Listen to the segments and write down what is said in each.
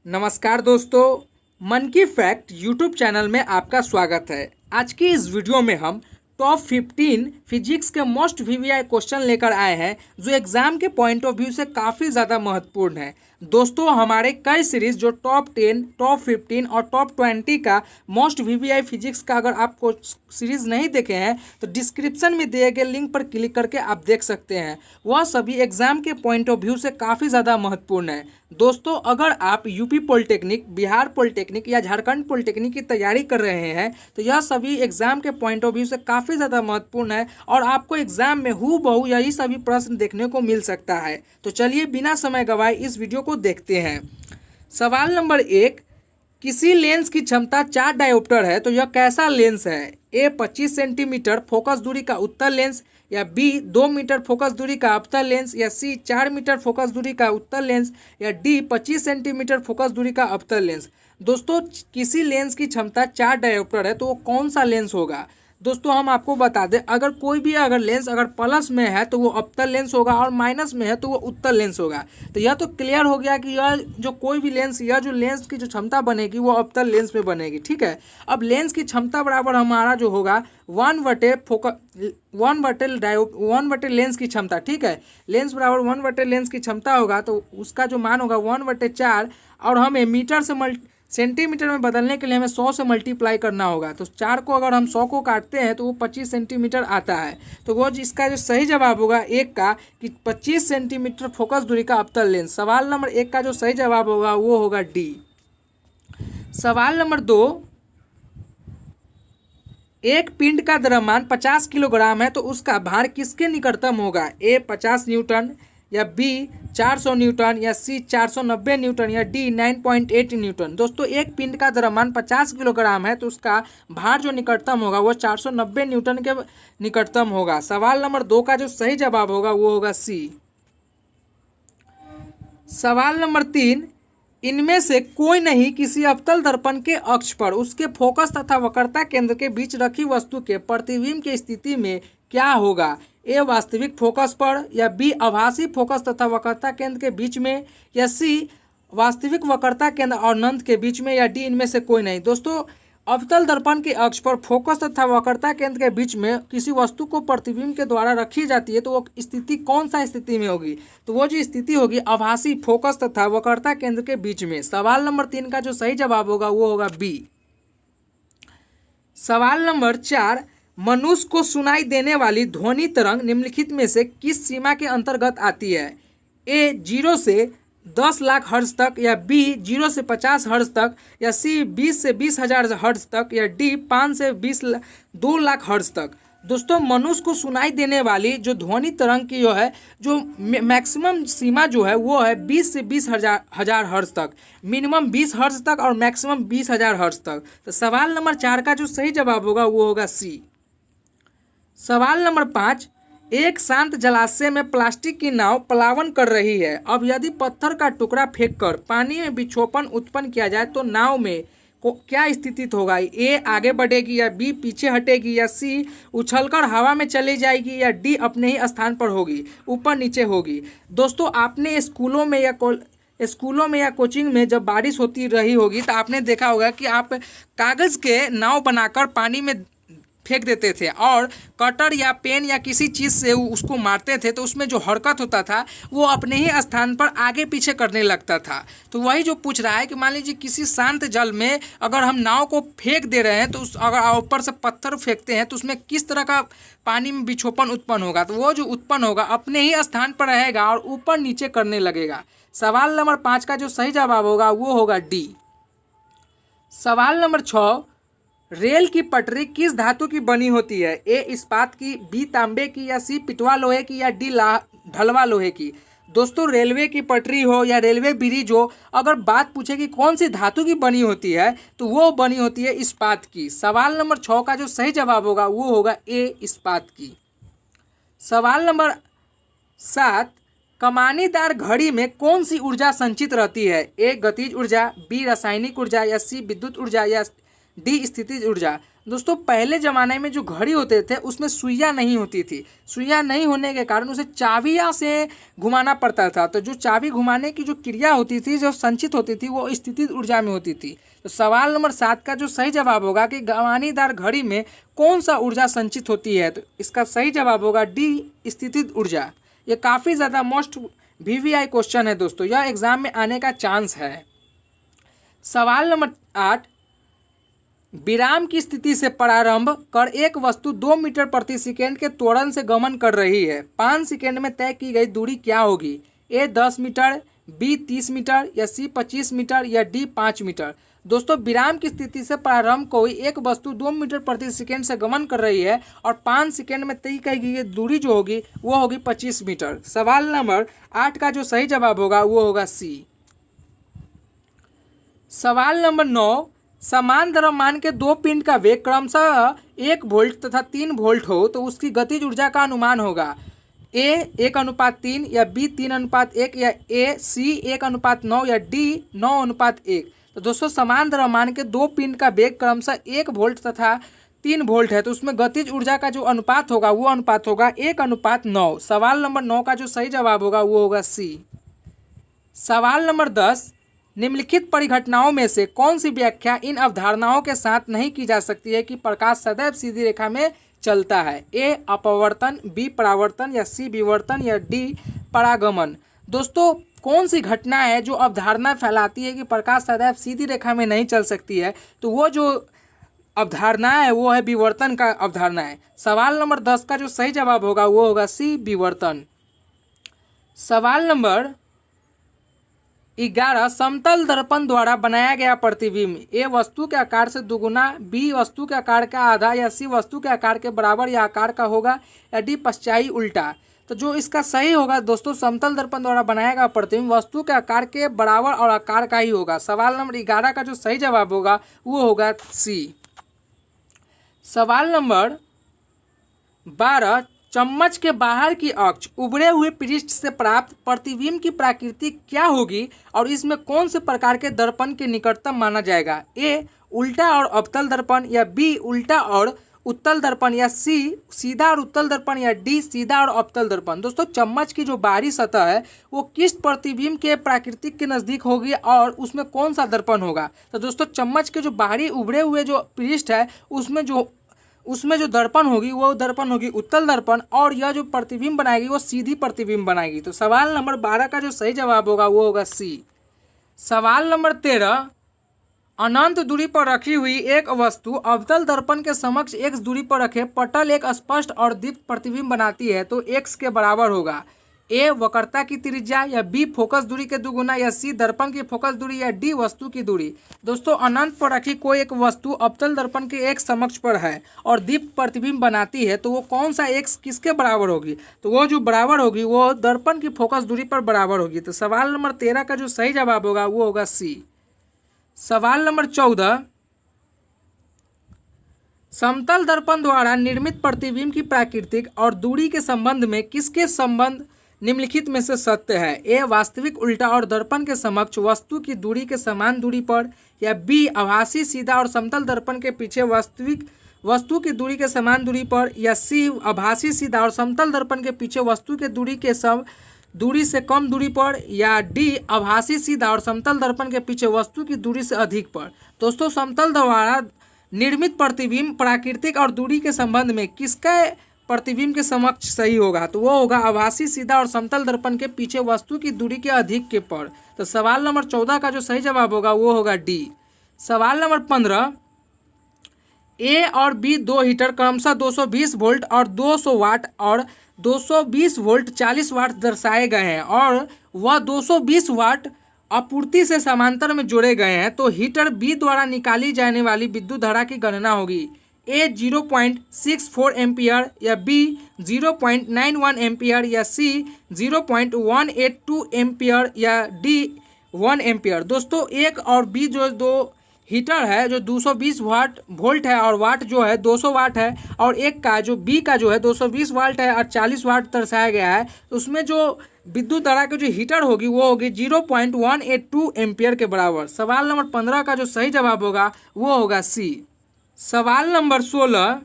नमस्कार दोस्तों, मन की फैक्ट यूट्यूब चैनल में आपका स्वागत है। आज की इस वीडियो में हम टॉप 15 फिजिक्स के मोस्ट वीवीआई क्वेश्चन लेकर आए हैं जो एग्जाम के पॉइंट ऑफ व्यू से काफ़ी ज़्यादा महत्वपूर्ण है। दोस्तों, हमारे कई सीरीज जो टॉप 10, टॉप 15 और टॉप 20 का मोस्ट वीवीआई फिजिक्स का अगर आपको सीरीज़ नहीं देखे हैं तो डिस्क्रिप्शन में दिए गए लिंक पर क्लिक करके आप देख सकते हैं। वह सभी एग्जाम के पॉइंट ऑफ व्यू से काफ़ी ज़्यादा महत्वपूर्ण है। दोस्तों, अगर आप यूपी पॉलिटेक्निक, बिहार पॉलिटेक्निक या झारखंड पॉलिटेक्निक की तैयारी कर रहे हैं तो यह सभी एग्जाम के पॉइंट ऑफ व्यू से काफ़ी ज़्यादा महत्वपूर्ण है और आपको एग्जाम में हूबहू यही सभी प्रश्न देखने को मिल सकता है। तो चलिए बिना समय गवाए इस वीडियो को देखते हैं। सवाल नंबर 1, किसी लेंस की क्षमता 4 डायोप्टर है तो यह कैसा लेंस है? ए 25 सेंटीमीटर फोकस दूरी का उत्तल लेंस, या बी 2 मीटर फोकस दूरी का अवतल लेंस, या सी 4 मीटर फोकस दूरी का उत्तल लेंस, या डी 25 सेंटीमीटर फोकस दूरी का अवतल लेंस। दोस्तों, किसी लेंस की क्षमता 4 डायोप्टर है तो वो कौन सा लेंस होगा? दोस्तों, हम आपको बता दें, अगर कोई भी लेंस अगर प्लस में है तो वो अवतल लेंस होगा और माइनस में है तो वो उत्तल लेंस होगा। तो यह तो क्लियर हो गया कि यह जो कोई भी लेंस, यह जो लेंस की जो क्षमता बनेगी वो अवतल लेंस में बनेगी। ठीक है, अब लेंस की क्षमता बराबर हमारा जो होगा 1/1 लेंस की क्षमता। ठीक है, लेंस बराबर 1/4 लेंस की क्षमता होगा तो उसका जो मान होगा 1/4, और हमें मीटर से सेंटीमीटर में बदलने के लिए हमें 100 से मल्टीप्लाई करना होगा। तो 4 को अगर हम 100 को काटते हैं तो वो 25 सेंटीमीटर आता है। तो वो इसका जो सही जवाब होगा एक का कि 25 सेंटीमीटर फोकस दूरी का अवतल लेंस। सवाल नंबर 1 का जो सही जवाब होगा वो होगा डी। सवाल नंबर 2, एक पिंड का द्रव्यमान 50 किलोग्राम है तो उसका भार किसके निकटतम होगा? ए 50 न्यूटन, या बी 400 न्यूटन, या सी 490 न्यूटन, या डी 9.8 न्यूटन। दोस्तों, एक पिंड का द्रव्यमान 50 किलोग्राम है तो उसका भार जो निकटतम होगा वो 490 न्यूटन के निकटतम होगा। सवाल नंबर 2 का जो सही जवाब होगा वो होगा सी। सवाल नंबर 3, इनमें से कोई नहीं किसी अवतल दर्पण के अक्ष पर उसके फोकस तथा वक्रता केंद्र के बीच रखी वस्तु के प्रतिबिंब की स्थिति में क्या होगा? ए वास्तविक फोकस पर, या बी आभासी फोकस तथा वक्रता केंद्र के बीच में, या सी वास्तविक वक्रता केंद्र और अनंत के बीच में, या डी इनमें से कोई नहीं। दोस्तों, अवतल दर्पण के अक्ष पर फोकस तथा वक्रता केंद्र के बीच में किसी वस्तु को प्रतिबिंब के द्वारा रखी जाती है तो वो स्थिति कौन सा स्थिति में होगी? तो वो जो स्थिति होगी आभासी फोकस तथा वक्रता केंद्र के बीच में। सवाल नंबर 3 का जो सही जवाब होगा वो होगा बी। सवाल नंबर 4, मनुष्य को सुनाई देने वाली ध्वनि तरंग निम्नलिखित में से किस सीमा के अंतर्गत आती है? ए 0 से 10 लाख हर्ट्ज तक, या बी 0 से 50 हर्ट्ज तक, या सी 20 से 20,000 हर्ट्ज तक, या डी 5 से 2 लाख हर्ट्ज तक। दोस्तों, मनुष्य को सुनाई देने वाली जो ध्वनि तरंग की जो मैक्सिमम सीमा जो है वो है 20 से 20,000 हर्ट्ज तक, मिनिमम 20 हर्ट्ज तक और मैक्सिमम 20,000 हर्ट्ज तक। तो सवाल नंबर 4 का जो सही जवाब होगा वो होगा सी। सवाल नंबर 5, एक शांत जलाशय में प्लास्टिक की नाव पलायन कर रही है। अब यदि पत्थर का टुकड़ा फेंककर पानी में विक्षोभन उत्पन्न किया जाए तो नाव में को क्या स्थिति होगा? ए आगे बढ़ेगी, या बी पीछे हटेगी, या सी उछलकर हवा में चली जाएगी, या डी अपने ही स्थान पर होगी, ऊपर नीचे होगी। दोस्तों, आपने स्कूलों में या कोचिंग में जब बारिश होती रही होगी तो आपने देखा होगा कि आप कागज़ के नाव बनाकर पानी में फेंक देते थे और कटर या पेन या किसी चीज़ से उसको मारते थे तो उसमें जो हरकत होता था वो अपने ही स्थान पर आगे पीछे करने लगता था। तो वही जो पूछ रहा है कि मान लीजिए किसी शांत जल में अगर हम नाव को फेंक दे रहे हैं तो अगर ऊपर से पत्थर फेंकते हैं तो उसमें किस तरह का पानी में विक्षोभन उत्पन्न होगा? तो वो जो उत्पन्न होगा अपने ही स्थान पर रहेगा और ऊपर नीचे करने लगेगा। सवाल नंबर 5 का जो सही जवाब होगा वो होगा डी। सवाल नंबर 6, रेल की पटरी किस धातु की बनी होती है? ए इस्पात की, बी तांबे की, या सी पिटवा लोहे की, या डी ढलवा लोहे की। दोस्तों, रेलवे की पटरी हो या रेलवे ब्रिज हो, अगर बात पूछे कि कौन सी धातु की बनी होती है तो वो बनी होती है इस्पात की। सवाल नंबर 6 का जो सही जवाब होगा वो होगा ए इस्पात की। सवाल नंबर 7, कमानीदार घड़ी में कौन सी ऊर्जा संचित रहती है? ए गतिज ऊर्जा, बी रासायनिक ऊर्जा, या सी विद्युत ऊर्जा, या डी स्थितिज ऊर्जा। दोस्तों पहले ज़माने में जो घड़ी होते थे उसमें सुइयाँ नहीं होती थी। सुइयाँ नहीं होने के कारण उसे चाबियाँ से घुमाना पड़ता था। तो जो चाबी घुमाने की जो क्रिया होती थी, जो संचित होती थी, वो स्थितिज ऊर्जा में होती थी। तो सवाल नंबर 7 का जो सही जवाब होगा कि घुमानीदार घड़ी में कौन सा ऊर्जा संचित होती है, तो इसका सही जवाब होगा डी, स्थितिज ऊर्जा। ये काफ़ी ज़्यादा मोस्ट VVI क्वेश्चन है दोस्तों, यह एग्जाम में आने का चांस है। सवाल नंबर 8, विराम की स्थिति से प्रारंभ कर एक वस्तु 2 मीटर प्रति सेकेंड के त्वरण से गमन कर रही है। 5 सेकेंड में तय की गई दूरी क्या होगी? ए 10 मीटर, बी 30 मीटर, या सी 25 मीटर, या डी 5 मीटर। दोस्तों विराम की स्थिति से प्रारंभ कोई एक वस्तु 2 मीटर प्रति सेकेंड से गमन कर रही है और 5 सेकेंड में तय की गई दूरी जो होगी वो होगी 25 मीटर। सवाल नंबर 8 का जो सही जवाब होगा वो होगा सी। सवाल नंबर 9, समान द्रव्यमान के 2 पिंड का वेग क्रमशः 1 वोल्ट तथा 3 वोल्ट हो तो उसकी गतिज ऊर्जा का अनुमान होगा। ए 1:3, या बी 3:1, या ए सी 1:9, या डी 9:1। तो दोस्तों समान द्रव्यमान के 2 पिंड का वेग क्रमशः 1 वोल्ट तथा 3 वोल्ट है, तो उसमें गतिज ऊर्जा का जो अनुपात होगा वो अनुपात होगा 1:9। सवाल नंबर 9 का जो सही जवाब होगा वो होगा सी। सवाल नंबर 10, निम्नलिखित परिघटनाओं में से कौन सी व्याख्या इन अवधारणाओं के साथ नहीं की जा सकती है कि प्रकाश सदैव सीधी रेखा में चलता है? ए अपवर्तन, बी परावर्तन, या सी विवर्तन, या डी परागमन। दोस्तों कौन सी घटना है जो अवधारणा फैलाती है कि प्रकाश सदैव सीधी रेखा में नहीं चल सकती है? तो वो जो अवधारणा है वो है विवर्तन का अवधारणा है। सवाल नंबर 10 का जो सही जवाब होगा वो होगा सी, विवर्तन। सवाल नंबर 11, समतल दर्पण द्वारा बनाया गया प्रतिबिंब ए वस्तु के आकार से दुगुना, बी वस्तु के आकार का आधा, या सी वस्तु के आकार के बराबर या आकार का होगा, या डी पश्चाई उल्टा। तो जो इसका सही होगा दोस्तों, समतल दर्पण द्वारा बनाया गया प्रतिबिंब वस्तु के आकार के बराबर और आकार का ही होगा। सवाल नंबर 11 का जो सही जवाब होगा वो होगा सी। सवाल नंबर 12, चम्मच के बाहर की अक्ष उभरे हुए पृष्ठ से प्राप्त प्रतिबिंब की प्रकृति क्या होगी और इसमें कौन से प्रकार के दर्पण के निकटतम माना जाएगा? ए उल्टा और अवतल दर्पण, या बी उल्टा और उत्तल दर्पण, या सी सीधा और उत्तल दर्पण, या डी सीधा और अवतल दर्पण। दोस्तों चम्मच की जो बाहरी सतह है वो किस प्रतिबिंब के प्राकृतिक के नज़दीक होगी और उसमें कौन सा दर्पण होगा? तो दोस्तों चम्मच के जो बाहरी उभरे हुए जो पृष्ठ है उसमें जो दर्पण होगी वो दर्पण होगी उत्तल दर्पण, और यह जो प्रतिबिंब बनाएगी वो सीधी प्रतिबिंब बनाएगी। तो सवाल नंबर 12 का जो सही जवाब होगा वो होगा सी। सवाल नंबर 13, अनंत दूरी पर रखी हुई एक वस्तु अवतल दर्पण के समक्ष x दूरी पर रखे पटल एक स्पष्ट और दीप्त प्रतिबिंब बनाती है तो x के बराबर होगा। ए वक्रता की त्रिज्या, या बी फोकस दूरी के दुगुना, या सी दर्पण की फोकस दूरी, या डी वस्तु की दूरी। दोस्तों अनंत पर रखी कोई एक वस्तु अवतल दर्पण के एक समक्ष पर है और दीप्त प्रतिबिंब बनाती है तो वो कौन सा x किसके बराबर होगी? तो वो जो बराबर होगी वो दर्पण की फोकस दूरी पर बराबर होगी। तो सवाल नंबर 13 का जो सही जवाब होगा वो होगा सी। सवाल नंबर 14, समतल दर्पण द्वारा निर्मित प्रतिबिंब की प्राकृतिक और दूरी के संबंध में किसके संबंध निम्नलिखित में से सत्य है? ए वास्तविक उल्टा और दर्पण के समक्ष वस्तु की दूरी के समान दूरी पर, या बी आभासी सीधा और समतल दर्पण के पीछे वास्तविक वस्तु की दूरी के समान दूरी पर, या सी आभासी सीधा और समतल दर्पण के पीछे वस्तु के दूरी से कम दूरी पर, या डी आभासी सीधा और समतल दर्पण के पीछे वस्तु की दूरी से अधिक पर। दोस्तों समतल द्वारा निर्मित प्रतिबिंब प्राकृतिक और दूरी के संबंध में किसका प्रतिबिंब के समक्ष सही होगा? तो वो होगा आभासी सीधा और समतल दर्पण के पीछे वस्तु की दूरी के अधिक के पर। तो सवाल नंबर 14 का जो सही जवाब होगा वो होगा डी। सवाल नंबर 15, ए और बी 2 हीटर क्रमशः 220 वोल्ट और 200 वाट और 220 वोल्ट 40 वाट दर्शाए गए हैं और वह 220 वाट आपूर्ति से समांतर में जोड़े गए हैं, तो हीटर बी द्वारा निकाली जाने वाली विद्युत धारा की गणना होगी। ए 0.64 एम्पियर, या बी 0.91 एम्पियर, या सी 0.182 एम्पियर, या डी 1 एम्पियर। दोस्तों एक और बी जो दो हीटर है जो 220 वोल्ट है और वाट जो है 200 वाट है, और एक का जो बी का जो है 220 वाट है और 40 वाट दर्शाया गया है, तो उसमें जो विद्युत धारा की जो हीटर होगी वो होगी 0.182 एम्पियर के बराबर। सवाल नंबर 15 का जो सही जवाब होगा वो होगा सी। सवाल नंबर 16,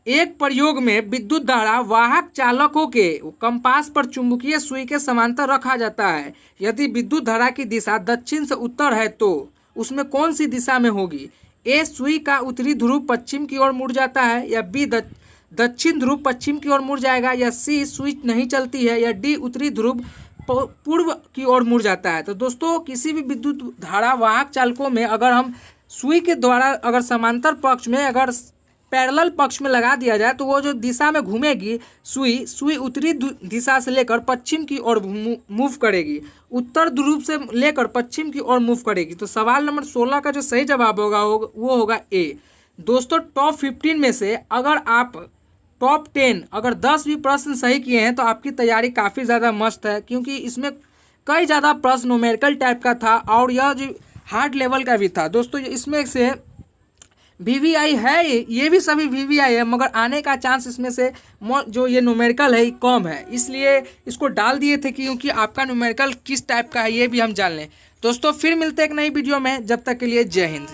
एक प्रयोग में विद्युत धारा वाहक चालकों के कंपास पर चुंबकीय सुई के समांतर रखा जाता है। यदि विद्युत धारा की दिशा दक्षिण से उत्तर है तो उसमें कौन सी दिशा में होगी? ए, सुई का उत्तरी ध्रुव पश्चिम की ओर मुड़ जाता है, या बी, दक्षिण ध्रुव पश्चिम की ओर मुड़ जाएगा, या सी, सुई नहीं चलती है, या डी, उत्तरी ध्रुव पूर्व की ओर मुड़ जाता है। तो दोस्तों किसी भी विद्युत धारा वाहक चालकों में अगर हम सुई के द्वारा अगर समांतर पक्ष में अगर पैरेलल पक्ष में लगा दिया जाए तो वो जो दिशा में घूमेगी सुई उत्तरी दिशा से लेकर पश्चिम की ओर मूव करेगी, उत्तर ध्रुव से लेकर पश्चिम की ओर मूव करेगी। तो सवाल नंबर 16 का जो सही जवाब होगा वो होगा ए। दोस्तों टॉप 15 में से अगर आप टॉप 10 अगर 10 भी प्रश्न सही किए हैं तो आपकी तैयारी काफ़ी ज़्यादा मस्त है, क्योंकि इसमें कई ज़्यादा प्रश्न न्यूमेरिकल टाइप का था और यह जो हार्ड लेवल का भी था। दोस्तों इसमें से वीवीआई है, ये भी सभी वीवीआई है, मगर आने का चांस इसमें से जो ये न्यूमेरिकल है कम है, इसलिए इसको डाल दिए थे क्योंकि आपका न्यूमेरिकल किस टाइप का है ये भी हम जान लें। दोस्तों फिर मिलते हैं एक नई वीडियो में, जब तक के लिए जय हिंद।